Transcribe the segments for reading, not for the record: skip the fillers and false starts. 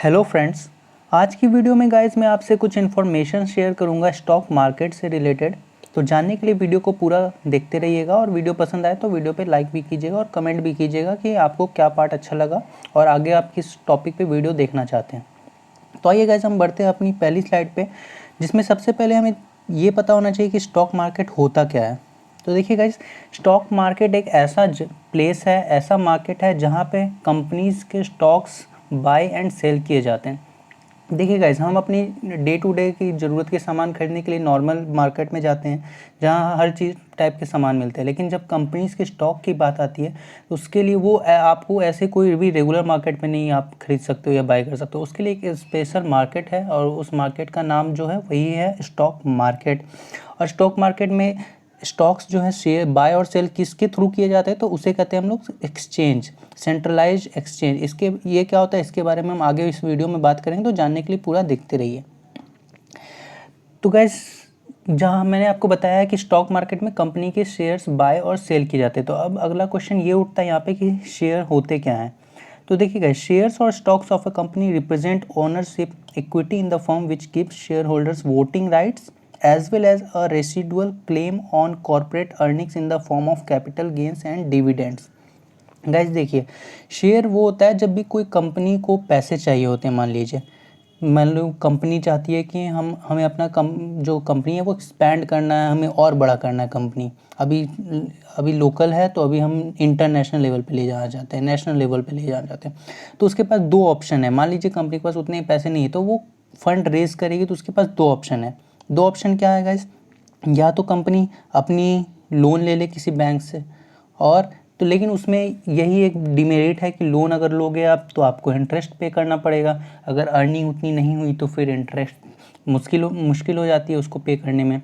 Hello friends, आज की video में गाइस मैं आपसे कुछ इन्फॉर्मेशन शेयर करूंगा स्टॉक मार्केट से रिलेटेड। तो जानने के लिए वीडियो को पूरा देखते रहिएगा और वीडियो पसंद आए तो वीडियो पे लाइक भी कीजिएगा और कमेंट भी कीजिएगा कि आपको क्या पार्ट अच्छा लगा और आगे आप किस टॉपिक पे वीडियो देखना चाहते हैं। तो आइए गाइस हम बढ़ते हैं अपनी पहली स्लाइड पे, जिसमें सबसे पहले हमें ये पता होना चाहिए कि स्टॉक मार्केट होता क्या है। तो देखिए गाइस, स्टॉक मार्केट एक ऐसा प्लेस है, ऐसा मार्केट है जहाँ पे कंपनीज़ के स्टॉक्स बाय एंड सेल किए जाते हैं। देखिए गाइस, हम अपनी डे टू डे की ज़रूरत के सामान खरीदने के लिए नॉर्मल मार्केट में जाते हैं जहाँ हर चीज़ टाइप के सामान मिलते हैं, लेकिन जब कंपनीज़ के स्टॉक की बात आती है तो उसके लिए वो आपको ऐसे कोई भी रेगुलर मार्केट में नहीं आप खरीद सकते हो या बाय कर सकते हो। उसके लिए एक स्पेशल मार्केट है और उस मार्केट का नाम जो है वही है स्टॉक मार्केट। और स्टॉक मार्केट में स्टॉक्स जो है शेयर बाय और सेल किसके थ्रू किए जाते हैं तो उसे कहते हैं हम लोग एक्सचेंज, सेंट्रलाइज्ड एक्सचेंज। इसके ये क्या होता है इसके बारे में हम आगे इस वीडियो में बात करेंगे, तो जानने के लिए पूरा देखते रहिए। तो गाइस, जहाँ मैंने आपको बताया है कि स्टॉक मार्केट में कंपनी के शेयर्स बाय और सेल किए जाते हैं, तो अब अगला क्वेश्चन ये उठता है यहाँ पे कि शेयर होते क्या हैं। तो देखिए गाइस, शेयर्स और stocks of a company represent ownership equity in the firm which gives share holders voting rights as well as a residual claim on corporate earnings in the form of capital gains and dividends। Guys देखिए, share वो होता है जब भी कोई company को पैसे चाहिए होते हैं। मान लो कंपनी चाहती है कि हमें अपना जो कंपनी है वो एक्सपैंड करना है, हमें और बड़ा करना है। कंपनी अभी लोकल है तो अभी हम इंटरनेशनल लेवल पे ले जाना चाहते हैं, नेशनल लेवल पे ले जाना चाहते हैं। तो उसके पास दो ऑप्शन है। मान लीजिए कंपनी के पास उतने पैसे नहीं है तो वो फंड रेज करेगी, तो उसके पास दो ऑप्शन है। दो ऑप्शन क्या है गाइस, या तो कंपनी अपनी लोन ले ले किसी बैंक से, और तो लेकिन उसमें यही एक डिमेरिट है कि लोन अगर लोगे आप तो आपको इंटरेस्ट पे करना पड़ेगा। अगर अर्निंग उतनी नहीं हुई तो फिर इंटरेस्ट मुश्किल हो जाती है उसको पे करने में।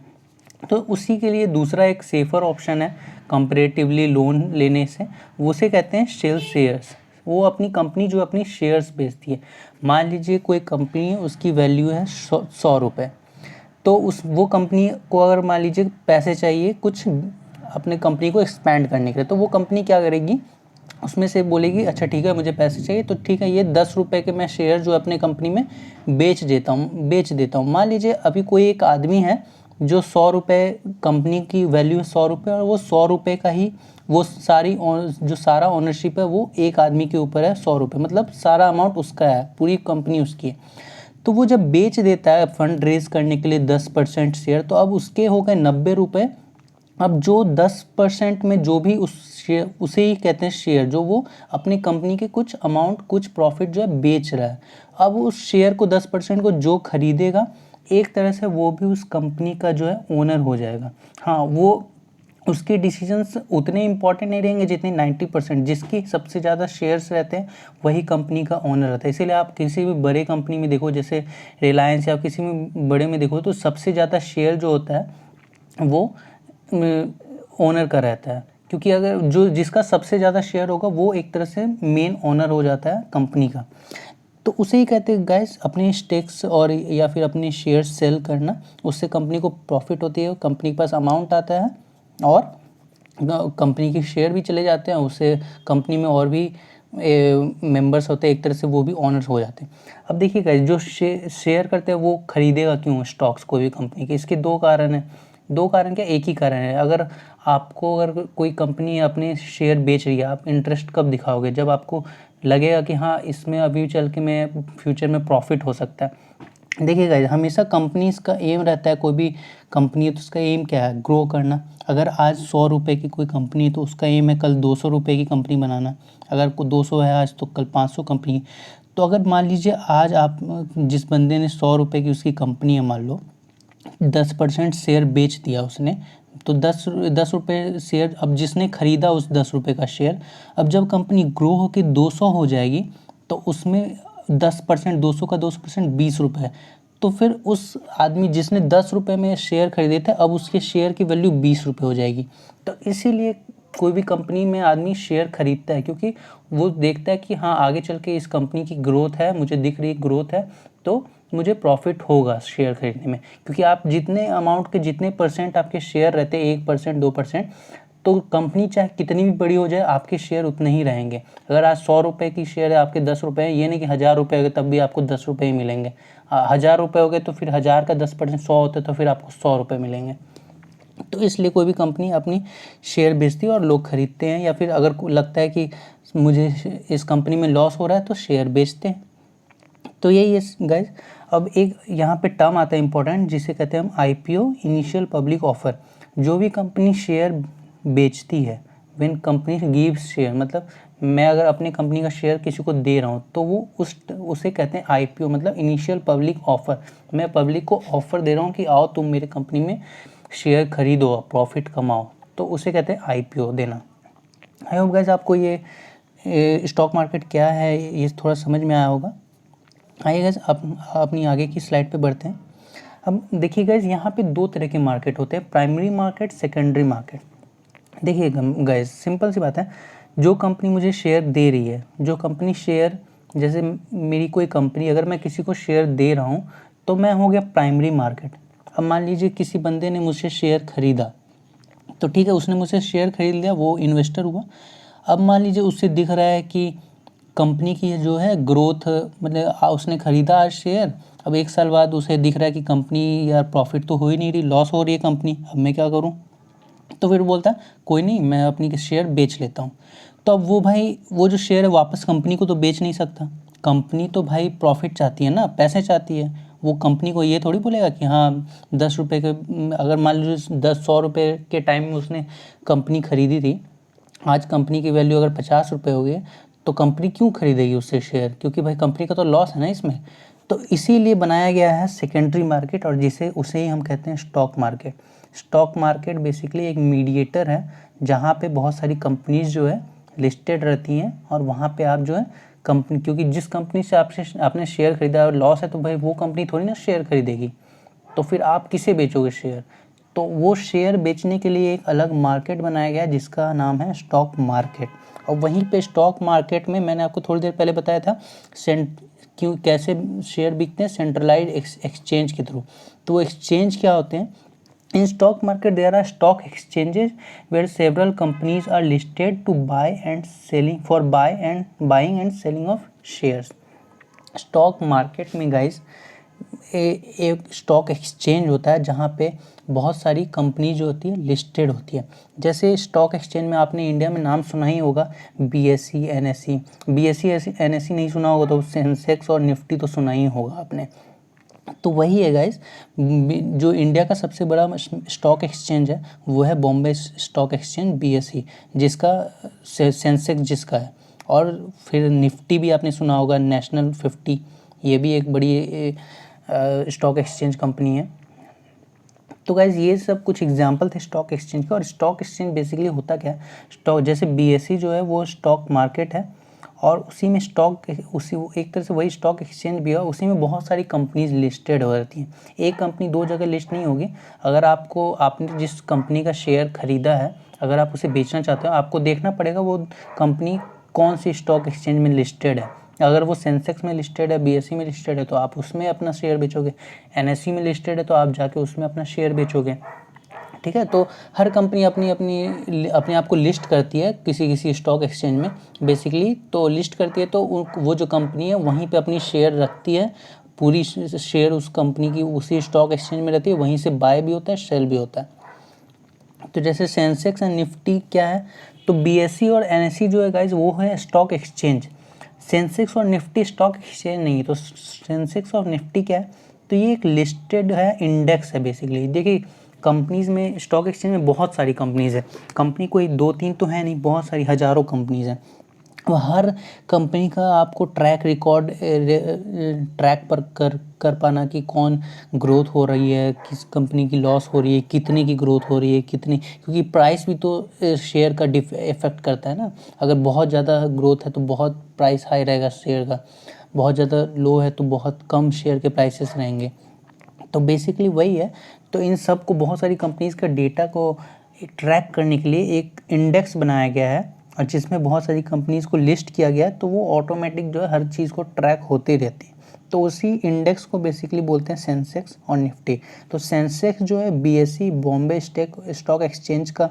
तो उसी के लिए दूसरा एक सेफ़र ऑप्शन है कंपैरेटिवली लोन लेने से, उसे कहते हैं सेल शेयर्स। वो अपनी कंपनी जो अपनी शेयर्स बेचती है। मान लीजिए कोई कंपनी है, उसकी वैल्यू है 100 रुपये। तो वो कंपनी को अगर मान लीजिए पैसे चाहिए कुछ अपने कंपनी को एक्सपैंड करने के लिए, तो वो कंपनी क्या करेगी, उसमें से बोलेगी अच्छा ठीक है मुझे पैसे चाहिए, तो ठीक है ये 10 रुपये के मैं शेयर जो अपने कंपनी में बेच देता हूँ। मान लीजिए अभी कोई एक आदमी है जो 100 रुपये, कंपनी की वैल्यू है 100 रुपये, और वो 100 रुपये का ही वो जो सारा ओनरशिप है वो एक आदमी के ऊपर है। 100 रुपये मतलब सारा अमाउंट उसका है, पूरी कंपनी उसकी है। तो वो जब बेच देता है फंड रेज करने के लिए 10% शेयर, तो अब उसके हो गए 90 रुपये। अब जो 10% में जो भी उस शेयर, उसे ही कहते हैं शेयर, जो वो अपनी कंपनी के कुछ अमाउंट कुछ प्रॉफिट जो है बेच रहा है। अब उस शेयर को 10% को जो खरीदेगा, एक तरह से वो भी उस कंपनी का जो है ओनर हो जाएगा। हाँ, वो उसके डिसीजंस उतने इंपॉर्टेंट नहीं रहेंगे जितने 90%। जिसकी सबसे ज़्यादा शेयर्स रहते हैं वही कंपनी का ओनर रहता है। इसीलिए आप किसी भी बड़े कंपनी में देखो, जैसे रिलायंस या किसी भी बड़े में देखो, तो सबसे ज़्यादा शेयर जो होता है वो ओनर का रहता है, क्योंकि अगर जिसका सबसे ज़्यादा शेयर होगा वो एक तरह से मेन ओनर हो जाता है कंपनी का। तो उसे ही कहते हैं गाइस अपने स्टेक्स और या फिर अपने शेयर सेल करना। उससे कंपनी को प्रॉफिट होती है, कंपनी के पास अमाउंट आता है और कंपनी के शेयर भी चले जाते हैं। उससे कंपनी में और भी मेंबर्स होते हैं, एक तरह से वो भी ओनर्स हो जाते हैं। अब देखिए गाइस, जो शेयर करते हैं वो खरीदेगा क्यों स्टॉक्स कोई भी कंपनी के, इसके दो कारण हैं। दो कारण क्या, एक ही कारण है। अगर कोई कंपनी अपने शेयर बेच रही है, आप इंटरेस्ट कब दिखाओगे, जब आपको लगेगा कि हाँ इसमें अभी चल के मैं फ्यूचर में प्रॉफिट हो सकता है। देखिए गाइस, हमेशा कंपनीज का एम रहता है, कोई भी कंपनी है तो उसका एम क्या है, ग्रो करना। अगर आज 100 रुपये की कोई कंपनी है तो उसका एम है कल 200 रुपये की कंपनी बनाना। अगर को 200 है आज तो कल 500 कंपनी। तो अगर मान लीजिए आज आप जिस बंदे ने 100 रुपये की उसकी कंपनी है, मान लो 10% शेयर बेच दिया उसने, तो 10 रुपये शेयर, अब जिसने खरीदा उस 10 रुपये का शेयर, अब जब कंपनी ग्रो होकर 200 हो जाएगी तो उसमें 10%, 200 का 2% 20 रुपये। तो फिर उस आदमी जिसने 10 रुपये में शेयर खरीदे थे, अब उसके शेयर की वैल्यू 20 रुपये हो जाएगी। तो इसीलिए कोई भी कंपनी में आदमी शेयर खरीदता है, क्योंकि वो देखता है कि हाँ आगे चल के इस कंपनी की ग्रोथ है, मुझे दिख रही ग्रोथ है, तो मुझे प्रॉफिट होगा शेयर खरीदने में। क्योंकि आप जितने अमाउंट के जितने परसेंट आपके शेयर रहते हैं, 1%, 2%, तो कंपनी चाहे कितनी भी बड़ी हो जाए आपके शेयर उतने ही रहेंगे। अगर आज 100 रुपये की शेयर है, आपके 10 रुपये हैं, ये नहीं कि 1000 रुपये हो गए तब भी आपको 10 रुपये ही मिलेंगे। 1000 रुपये हो गए तो फिर 1000 का 10% 100 होते तो फिर आपको 100 रुपये मिलेंगे। तो इसलिए कोई भी कंपनी अपनी शेयर बेचती है और लोग खरीदते हैं, या फिर अगर लगता है कि मुझे इस कंपनी में लॉस हो रहा है तो शेयर बेचते हैं। तो यही है गाइज। अब एक यहाँ पे टर्म आता है इंपॉर्टेंट, जिसे कहते हैं हम IPO, इनिशियल पब्लिक ऑफर। जो भी कंपनी शेयर बेचती है, व्हेन कंपनी गिव्स शेयर, मतलब मैं अगर अपनी कंपनी का शेयर किसी को दे रहा हूँ तो वो उसे कहते हैं IPO, मतलब इनिशियल पब्लिक ऑफर। मैं पब्लिक को ऑफर दे रहा हूँ कि आओ तुम मेरे कंपनी में शेयर खरीदो, प्रॉफिट कमाओ, तो उसे कहते हैं IPO देना। आई होप गाइज आपको ये स्टॉक मार्केट क्या है ये थोड़ा समझ में आया होगा। आइए गाइज अपनी आगे की स्लाइड पे बढ़ते हैं। अब देखिए गाइज, यहाँ पे 2 तरह के मार्केट होते हैं, प्राइमरी मार्केट, सेकेंडरी मार्केट। देखिए गाइज, सिंपल सी बात है, जो कंपनी मुझे शेयर दे रही है, जो कंपनी शेयर, जैसे मेरी कोई कंपनी, अगर मैं किसी को शेयर दे रहा हूँ तो मैं हो गया प्राइमरी मार्केट। अब मान लीजिए किसी बंदे ने मुझसे शेयर खरीदा, तो ठीक है, उसने मुझसे शेयर खरीद लिया, वो इन्वेस्टर हुआ। अब मान लीजिए उससे दिख रहा है कि कंपनी की जो है ग्रोथ, मतलब उसने खरीदा आज शेयर, अब 1 साल बाद उसे दिख रहा है कि कंपनी यार प्रॉफिट तो हो ही नहीं रही, लॉस हो रही है कंपनी, अब मैं क्या करूं? तो फिर बोलता है कोई नहीं, मैं अपनी शेयर बेच लेता हूं। तो अब वो भाई, वो जो शेयर है वापस कंपनी को तो बेच नहीं सकता। कंपनी तो भाई प्रॉफिट चाहती है ना, पैसे चाहती है। वो कंपनी को ये थोड़ी बोलेगा कि हाँ 10 रुपये के, अगर मान लीजिए 100 रुपये के टाइम में उसने कंपनी खरीदी थी, आज कंपनी की वैल्यू अगर 50 रुपये हो गई, तो कंपनी क्यों खरीदेगी उससे शेयर? क्योंकि भाई कंपनी का तो लॉस है ना इसमें। तो इसीलिए बनाया गया है सेकेंडरी मार्केट, और उसे ही हम कहते हैं stock market. Stock market basically एक मीडिएटर है, जहाँ पे बहुत सारी कंपनीज जो है लिस्टेड रहती हैं, और वहाँ पे आप जो है कंपनी, क्योंकि जिस कंपनी से आपने शेयर खरीदा और लॉस है, तो भाई वो कंपनी थोड़ी ना शेयर खरीदेगी, तो फिर आप किसे बेचोगे शेयर? तो वो शेयर बेचने के लिए एक अलग मार्केट बनाया गया है जिसका नाम है स्टॉक मार्केट। और वहीं पे स्टॉक मार्केट में मैंने आपको थोड़ी देर पहले बताया था कैसे शेयर बिकते हैं, सेंट्रलाइज्ड एक्सचेंज के थ्रू। तो वो एक्सचेंज क्या होते हैं? In stock market there are stock exchanges where several companies are listed to buying and selling of shares. Stock market में गाइस एक स्टॉक एक्सचेंज होता है जहाँ पे बहुत सारी कंपनी जो होती है लिस्टेड होती है। जैसे स्टॉक एक्सचेंज में आपने इंडिया में नाम सुना ही होगा, BSE NSE। BSE NSE नहीं सुना होगा तो सेंसेक्स और निफ्टी तो सुना ही होगा आपने। तो वही है गाइस, जो इंडिया का सबसे बड़ा स्टॉक एक्सचेंज है वो है बॉम्बे स्टॉक एक्सचेंज BSE, जिसका सेंसेक्स जिसका है। और फिर निफ्टी भी आपने सुना होगा, नेशनल 50, ये भी एक बड़ी स्टॉक एक्सचेंज कंपनी है। तो गाइज ये सब कुछ एग्जांपल थे स्टॉक एक्सचेंज के। और स्टॉक एक्सचेंज बेसिकली होता क्या है? स्टॉक, जैसे BSE जो है वो स्टॉक मार्केट है, और उसी में उसी एक तरह से वही स्टॉक एक्सचेंज भी है, उसी में बहुत सारी कंपनीज लिस्टेड हो रहती हैं। एक कंपनी 2 जगह लिस्ट नहीं होगी। अगर आपने जिस कंपनी का शेयर खरीदा है, अगर आप उसे बेचना चाहते हो, आपको देखना पड़ेगा वो कंपनी कौन सी स्टॉक एक्सचेंज में लिस्टेड है। अगर वो सेंसेक्स में लिस्टेड है, BSE में लिस्टेड है, तो आप उसमें अपना शेयर बेचोगे। NSE में लिस्टेड है तो आप जाके उसमें अपना शेयर बेचोगे। ठीक है, तो हर कंपनी अपने आप को लिस्ट करती है किसी स्टॉक एक्सचेंज में बेसिकली। तो लिस्ट करती है तो वो जो कंपनी है वहीं पे अपनी शेयर रखती है, पूरी शेयर उस कंपनी की उसी स्टॉक एक्सचेंज में रहती है, वहीं से बाय भी होता है, सेल भी होता है। तो जैसे सेंसेक्स एंड निफ्टी क्या है? तो BSE और NSE जो है गाइज वो है स्टॉक एक्सचेंज। सेंसेक्स और निफ्टी स्टॉक एक्सचेंज नहीं है। तो सेंसेक्स और निफ्टी क्या है? तो ये एक लिस्टेड है, इंडेक्स है बेसिकली। देखिए कंपनीज़ में, स्टॉक एक्सचेंज में बहुत सारी कंपनीज़ है। कंपनी कोई 2-3 तो है नहीं, बहुत सारी हज़ारों कंपनीज़ हैं। हर कंपनी का आपको ट्रैक रिकॉर्ड ट्रैक पर कर पाना कि कौन ग्रोथ हो रही है, किस कंपनी की लॉस हो रही है, कितने की ग्रोथ हो रही है, कितनी, क्योंकि प्राइस भी तो शेयर का इफेक्ट करता है ना। अगर बहुत ज़्यादा ग्रोथ है तो बहुत प्राइस हाई रहेगा शेयर का, बहुत ज़्यादा लो है तो बहुत कम शेयर के प्राइसेस रहेंगे। तो बेसिकली वही है। तो इन सब को, बहुत सारी कंपनीज़ का डेटा को ट्रैक करने के लिए एक इंडेक्स बनाया गया है, और जिसमें बहुत सारी कंपनीज़ को लिस्ट किया गया है, तो वो ऑटोमेटिक जो है हर चीज़ को ट्रैक होते रहती है। तो उसी इंडेक्स को बेसिकली बोलते हैं सेंसेक्स और निफ्टी। तो सेंसेक्स जो है BSE बॉम्बे स्टॉक एक्सचेंज का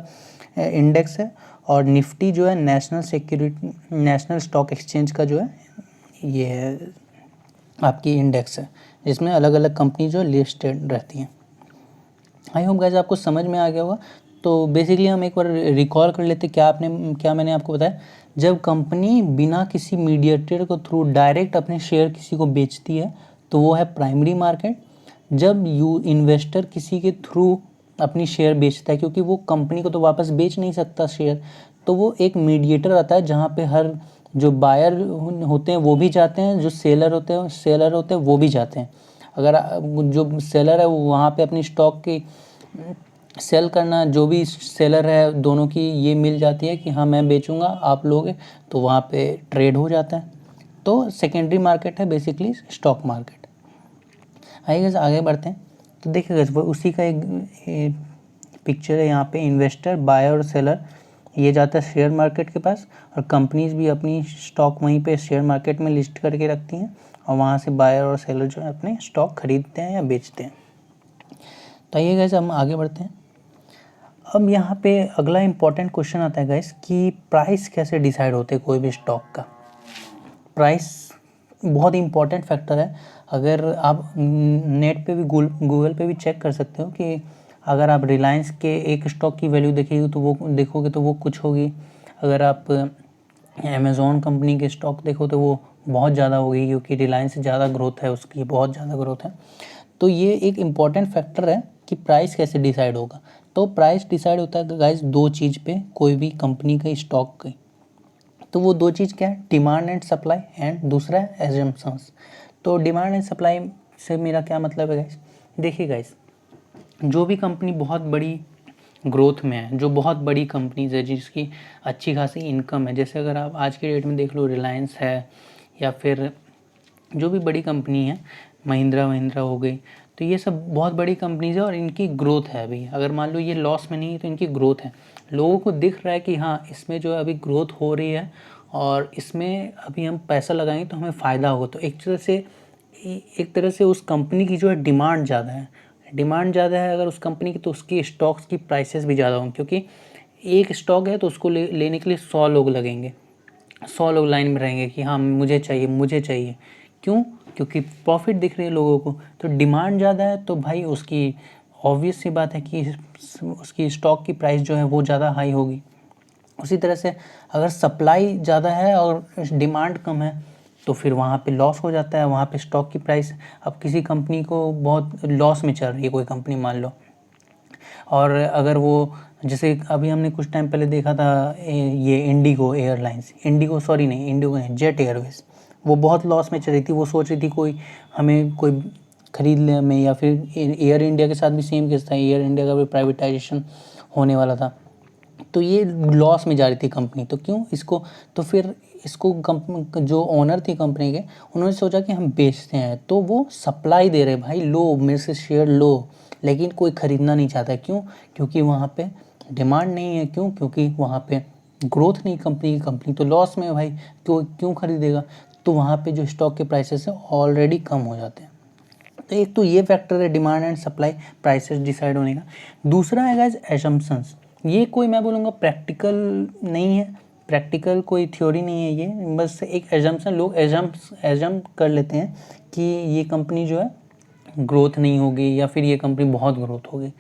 इंडेक्स है, और निफ्टी जो है नेशनल स्टॉक एक्सचेंज का जो है ये है आपकी इंडेक्स है, जिसमें अलग अलग कंपनी जो लिस्टेड रहती हैं। आई होप गाइस आपको समझ में आ गया होगा। तो बेसिकली हम एक बार रिकॉल कर लेते क्या मैंने आपको बताया। जब कंपनी बिना किसी मीडिएटर को थ्रू डायरेक्ट अपने शेयर किसी को बेचती है तो वो है प्राइमरी मार्केट। जब इन्वेस्टर किसी के थ्रू अपनी शेयर बेचता है, क्योंकि वो कंपनी को तो वापस बेच नहीं सकता शेयर, तो वो एक मीडिएटर आता है जहाँ पे हर जो बायर होते हैं वो भी जाते हैं, जो सेलर होते हैं वो भी जाते हैं। अगर जो सेलर है वो वहाँ पे अपनी स्टॉक की सेल करना, जो भी सेलर है दोनों की ये मिल जाती है कि हाँ मैं बेचूंगा आप लोगे, तो वहाँ पे ट्रेड हो जाता है। तो सेकेंडरी मार्केट है बेसिकली स्टॉक मार्केट। आइए आगे बढ़ते हैं। तो देखिए वो उसी का एक पिक्चर है यहाँ पे। इन्वेस्टर, बायर और सेलर ये जाता है शेयर मार्केट के पास, और कंपनीज भी अपनी स्टॉक वहीं पे शेयर मार्केट में लिस्ट करके रखती हैं, और वहाँ से बायर और सेलर जो है अपने स्टॉक खरीदते हैं या बेचते हैं। तो आइए गाइस हम आगे बढ़ते हैं। अब यहाँ पे अगला इम्पॉर्टेंट क्वेश्चन आता है गाइस कि प्राइस कैसे डिसाइड होते हैं कोई भी स्टॉक का। प्राइस बहुत ही इम्पॉर्टेंट फैक्टर है। अगर आप नेट पे भी गूगल पे भी चेक कर सकते हो कि अगर आप रिलायंस के एक स्टॉक की वैल्यू देखोगे तो वो कुछ होगी। अगर आप अमेज़ॉन कंपनी के स्टॉक देखो तो वो बहुत ज़्यादा होगी, क्योंकि रिलायंस से ज़्यादा ग्रोथ है, उसकी बहुत ज़्यादा ग्रोथ है। तो ये एक इम्पॉर्टेंट फैक्टर है कि प्राइस कैसे डिसाइड होगा। तो प्राइस डिसाइड होता है गाइस दो चीज़ पे, कोई भी कंपनी का स्टॉक की। तो वो दो चीज़ क्या है, डिमांड एंड सप्लाई, एंड दूसरा है एजम्पशंस। तो डिमांड एंड सप्लाई से मेरा क्या मतलब है गाइस। देखिए गाइस, जो भी कंपनी बहुत बड़ी ग्रोथ में है, जो बहुत बड़ी कंपनीज है जिसकी अच्छी खासी इनकम है, जैसे अगर आप आज के डेट में देख लो रिलायंस है, या फिर जो भी बड़ी कंपनी है महिंद्रा हो गई, तो ये सब बहुत बड़ी कंपनीज है और इनकी ग्रोथ है। अभी अगर मान लो ये लॉस में नहीं है तो इनकी ग्रोथ है, लोगों को दिख रहा है कि हाँ इसमें जो है अभी ग्रोथ हो रही है और इसमें अभी हम पैसा लगाएंगे तो हमें फ़ायदा होगा। तो एक तरह से उस कंपनी की जो है डिमांड ज़्यादा है अगर उस कंपनी की, तो उसकी स्टॉक्स की प्राइसेस भी ज़्यादा होंगी, क्योंकि एक स्टॉक है तो उसको लेने के लिए 100 लोग लगेंगे, 100 लोग लाइन में रहेंगे कि हाँ मुझे चाहिए। क्यों? क्योंकि प्रॉफिट दिख रही है लोगों को। तो डिमांड ज़्यादा है तो भाई उसकी ऑब्वियस सी बात है कि उसकी स्टॉक की प्राइस जो है वो ज़्यादा हाई होगी। उसी तरह से अगर सप्लाई ज़्यादा है और डिमांड कम है तो फिर वहाँ पे लॉस हो जाता है, वहाँ पे स्टॉक की प्राइस, अब किसी कंपनी को बहुत लॉस में चल रही है कोई कंपनी मान लो, और अगर वो जैसे अभी हमने कुछ टाइम पहले देखा था ये इंडिगो नहीं, जेट एयरवेज, वो बहुत लॉस में चल रही थी। वो सोच रही थी कोई खरीद ले हमें, या फिर एयर इंडिया के साथ भी सेम केस था, एयर इंडिया का भी प्राइवेटाइजेशन होने वाला था, तो ये लॉस में जा रही थी कंपनी। तो क्यों फिर इसको जो ओनर थी कंपनी के, उन्होंने सोचा कि हम बेचते हैं, तो वो सप्लाई दे रहे भाई, लो मेरे से शेयर लो, लेकिन कोई ख़रीदना नहीं चाहता। क्यों? क्योंकि वहाँ पे डिमांड नहीं है। क्यों? क्योंकि वहाँ पे ग्रोथ नहीं कंपनी तो लॉस में है भाई, क्यों खरीदेगा। तो वहाँ पे जो स्टॉक के प्राइसेस हैं ऑलरेडी कम हो जाते हैं। तो एक तो ये फैक्टर है demand and supply prices decide होने का। दूसरा है गाइस एजम्पशंस। ये कोई मैं बोलूँगा प्रैक्टिकल नहीं है, प्रैक्टिकल कोई थ्योरी नहीं है, ये बस एक एजम्पशन, लोग एजम कर लेते हैं कि ये कंपनी जो है ग्रोथ नहीं होगी, या फिर ये कंपनी बहुत ग्रोथ होगी।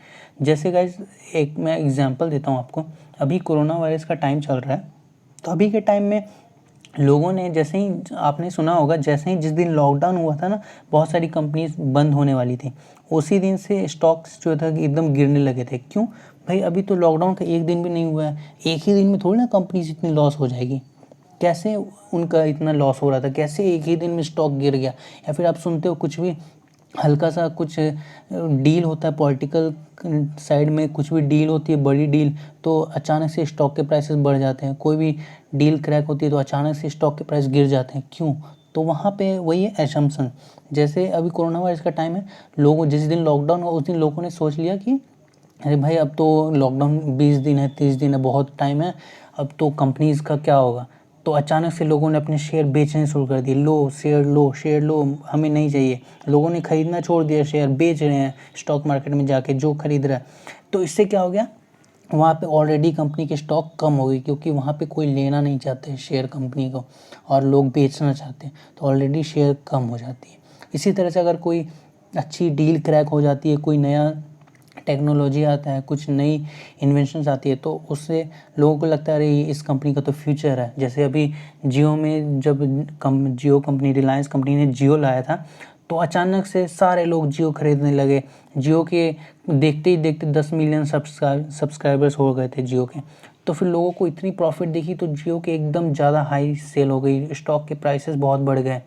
जैसे गाइस एक मैं एग्जांपल देता हूँ आपको। अभी कोरोना वायरस का टाइम चल रहा है, तो अभी के टाइम में लोगों ने जैसे ही आपने सुना होगा, जैसे ही जिस दिन लॉकडाउन हुआ था ना, बहुत सारी कंपनीज बंद होने वाली थी, उसी दिन से स्टॉक्स जो था एकदम गिरने लगे थे। क्यों भाई? अभी तो लॉकडाउन का एक दिन भी नहीं हुआ है, एक ही दिन में थोड़ी ना कंपनीज इतनी लॉस हो जाएगी। कैसे उनका इतना लॉस हो रहा था, कैसे एक ही दिन में स्टॉक गिर गया? या फिर आप सुनते हो कुछ भी हल्का सा कुछ डील होता है पॉलिटिकल साइड में, कुछ भी डील होती है बड़ी डील, तो अचानक से स्टॉक के प्राइसेस बढ़ जाते हैं। कोई भी डील क्रैक होती है तो अचानक से स्टॉक के प्राइस गिर जाते हैं। क्यों? तो वहाँ पे वही है एजम्पशन। जैसे अभी कोरोना वायरस का टाइम है, लोगों जिस दिन लॉकडाउन हुआ उस दिन लोगों ने सोच लिया कि अरे भाई अब तो लॉकडाउन 20 दिन है, 30 दिन है, बहुत टाइम है, अब तो कंपनीज़ का क्या होगा। तो अचानक से लोगों ने अपने शेयर बेचने शुरू कर दिए, लो शेयर लो, हमें नहीं चाहिए। लोगों ने खरीदना छोड़ दिया, शेयर बेच रहे हैं स्टॉक मार्केट में जाके, जो खरीद रहा है। तो इससे क्या हो गया, वहाँ पे ऑलरेडी कंपनी की स्टॉक कम हो गई, क्योंकि वहाँ पे कोई लेना नहीं चाहते शेयर कंपनी को और लोग बेचना चाहते हैं, तो ऑलरेडी शेयर कम हो जाती है। इसी तरह से अगर कोई अच्छी डील क्रैक हो जाती है, कोई नया टेक्नोलॉजी आता है, कुछ नई इन्वेंशंस आती है, तो उससे लोगों को लगता है अरे इस कंपनी का तो फ्यूचर है। जैसे अभी जियो में जब जियो कंपनी, रिलायंस कंपनी ने जियो लाया था, तो अचानक से सारे लोग जियो खरीदने लगे। जियो के देखते ही देखते 10 मिलियन सब्सक्राइबर्स हो गए थे जियो के। तो फिर लोगों को इतनी प्रॉफिट दिखी तो जियो के एकदम ज़्यादा हाई सेल हो गई, स्टॉक के प्राइसेस बहुत बढ़ गए।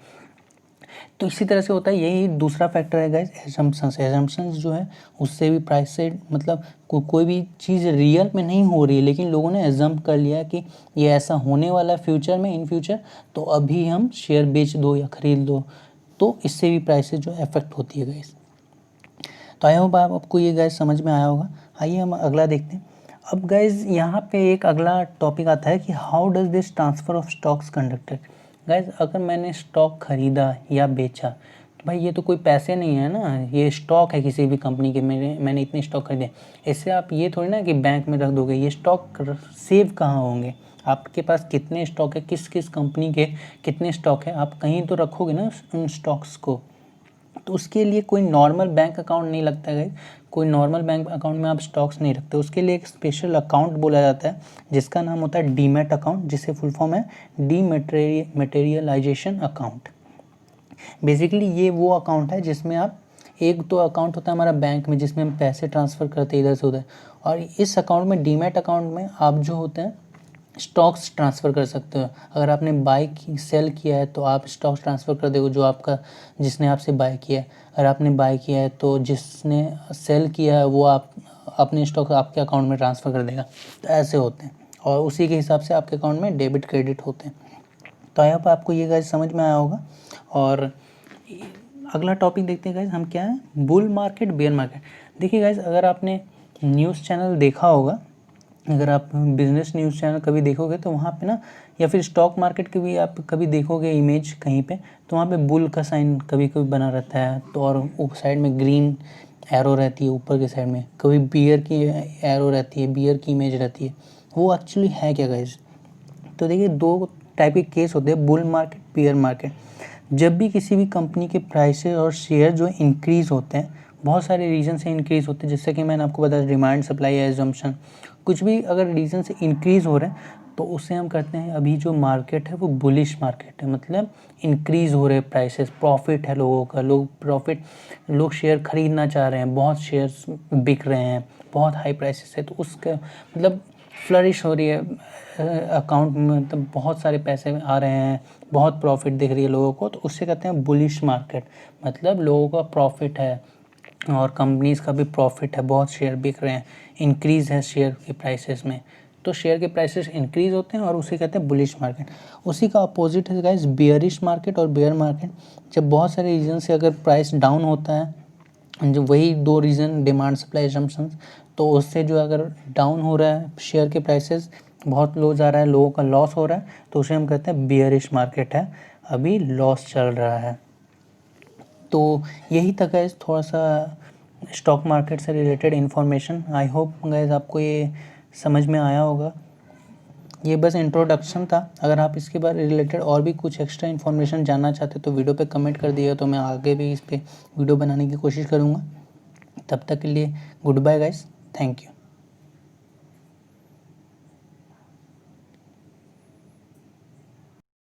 तो इसी तरह से होता है, यही दूसरा फैक्टर है गाइस, एजम्पशंस जो है उससे भी प्राइस से मतलब कोई भी चीज़ रियल में नहीं हो रही है, लेकिन लोगों ने एजम्प कर लिया कि ये ऐसा होने वाला है फ्यूचर में, इन फ्यूचर, तो अभी हम शेयर बेच दो या ख़रीद लो, तो इससे भी प्राइसेस जो अफेक्ट होती है गाइस। तो आई होप आपको ये गाइस समझ में आया होगा। आइए हम अगला देखते हैं। अब गाइस यहाँ पे एक अगला टॉपिक आता है कि how does this transfer of stocks conducted. Guys अगर मैंने स्टॉक खरीदा या बेचा, तो भाई ये तो कोई पैसे नहीं है ना, ये स्टॉक है किसी भी कंपनी के, मैंने इतने स्टॉक खरीदे। इससे आप ये थोड़ी ना कि बैंक में रख दोगे, ये स्टॉक सेव कहाँ होंगे, आपके पास कितने स्टॉक है, किस किस कंपनी के कितने स्टॉक है, आप कहीं तो रखोगे ना उन स्टॉक्स को। तो उसके लिए कोई नॉर्मल बैंक अकाउंट नहीं लगता है, कोई नॉर्मल बैंक अकाउंट में आप स्टॉक्स नहीं रखते, उसके लिए एक स्पेशल अकाउंट बोला जाता है जिसका नाम होता है डीमैट अकाउंट, जिसे फुल फॉर्म है डीमैटेरियलाइजेशन अकाउंट। बेसिकली ये वो अकाउंट है जिसमें आप, एक तो अकाउंट होता है हमारा बैंक में जिसमें हम पैसे ट्रांसफ़र करते हैं इधर से उधर, और इस अकाउंट में डीमैट अकाउंट में आप जो होते हैं स्टॉक्स ट्रांसफ़र कर सकते हो। अगर आपने बाय सेल किया है तो आप स्टॉक्स ट्रांसफ़र कर दोगे जो आपका, जिसने आपसे बाय किया है। अगर आपने बाय किया है तो जिसने सेल किया है वो आप अपने स्टॉक आपके अकाउंट में ट्रांसफ़र कर देगा। तो ऐसे होते हैं और उसी के हिसाब से आपके अकाउंट में डेबिट क्रेडिट होते हैं। तो आई होप आपको ये गाइस समझ में आया होगा। और अगला टॉपिक देखते हैं गाइस हम, क्या है बुल मार्केट बेयर मार्केट। देखिए गाइस अगर आपने न्यूज़ चैनल देखा होगा, अगर आप बिज़नेस न्यूज़ चैनल कभी देखोगे तो वहाँ पे ना, या फिर स्टॉक मार्केट के भी आप कभी देखोगे इमेज कहीं पे, तो वहाँ पे बुल का साइन कभी कभी बना रहता है, तो और ऊपर साइड में ग्रीन एरो रहती है ऊपर के साइड में, कभी बियर की एरो रहती है, बियर की इमेज रहती है। वो एक्चुअली है क्या गाइस? तो देखिए दो टाइप के केस होते हैं, बुल मार्केट, बियर मार्केट। जब भी किसी भी कंपनी के प्राइसेस और शेयर जो इंक्रीज़ होते हैं, बहुत सारे रीज़न से इंक्रीज़ होते हैं, जैसे कि मैंने आपको बताया डिमांड, सप्लाई या एजम्पशन, कुछ भी अगर रीज़न से इंक्रीज़ हो रहे हैं तो उससे हम कहते हैं अभी जो मार्केट है वो बुलिश मार्केट है, मतलब इंक्रीज़ हो रहे प्राइसेस, प्रॉफिट है लोगों का, लोग शेयर खरीदना चाह रहे हैं, बहुत शेयर्स बिक रहे हैं, बहुत हाई प्राइसेस है, तो उसका मतलब फ्लरिश हो रही है अकाउंट में, मतलब बहुत सारे पैसे आ रहे हैं, बहुत प्रॉफिट दिख रही है लोगों को, तो उससे कहते हैं बुलिश मार्केट। मतलब लोगों का प्रॉफिट है और कंपनीज़ का भी प्रॉफिट है, बहुत शेयर बिक रहे हैं, इंक्रीज़ है शेयर के प्राइसेस में, तो शेयर के प्राइसेस इंक्रीज़ होते हैं और उसे कहते हैं बुलिश मार्केट। उसी का अपोजिट है गाइस बियरिश मार्केट और बेयर मार्केट। जब बहुत सारे रीज़न से अगर प्राइस डाउन होता है, जो वही दो रीज़न डिमांड, सप्लाई, असम्पशंस, तो उससे जो अगर डाउन हो रहा है शेयर के प्राइसेस, बहुत लो जा रहा है, लोगों का लॉस हो रहा है, तो उसे हम कहते हैं बियरिश मार्केट है, अभी लॉस चल रहा है। तो यही तक है थोड़ा सा स्टॉक मार्केट से related information. I hope guys आपको ये समझ में आया होगा। ये बस इंट्रोडक्शन था। अगर आप इसके बारे रिलेटेड और भी कुछ एक्स्ट्रा इन्फॉर्मेशन जानना चाहते तो वीडियो पे कमेंट कर दिएगा, तो मैं आगे भी इस पे वीडियो बनाने की कोशिश करूँगा। तब तक के लिए good bye guys, thank you.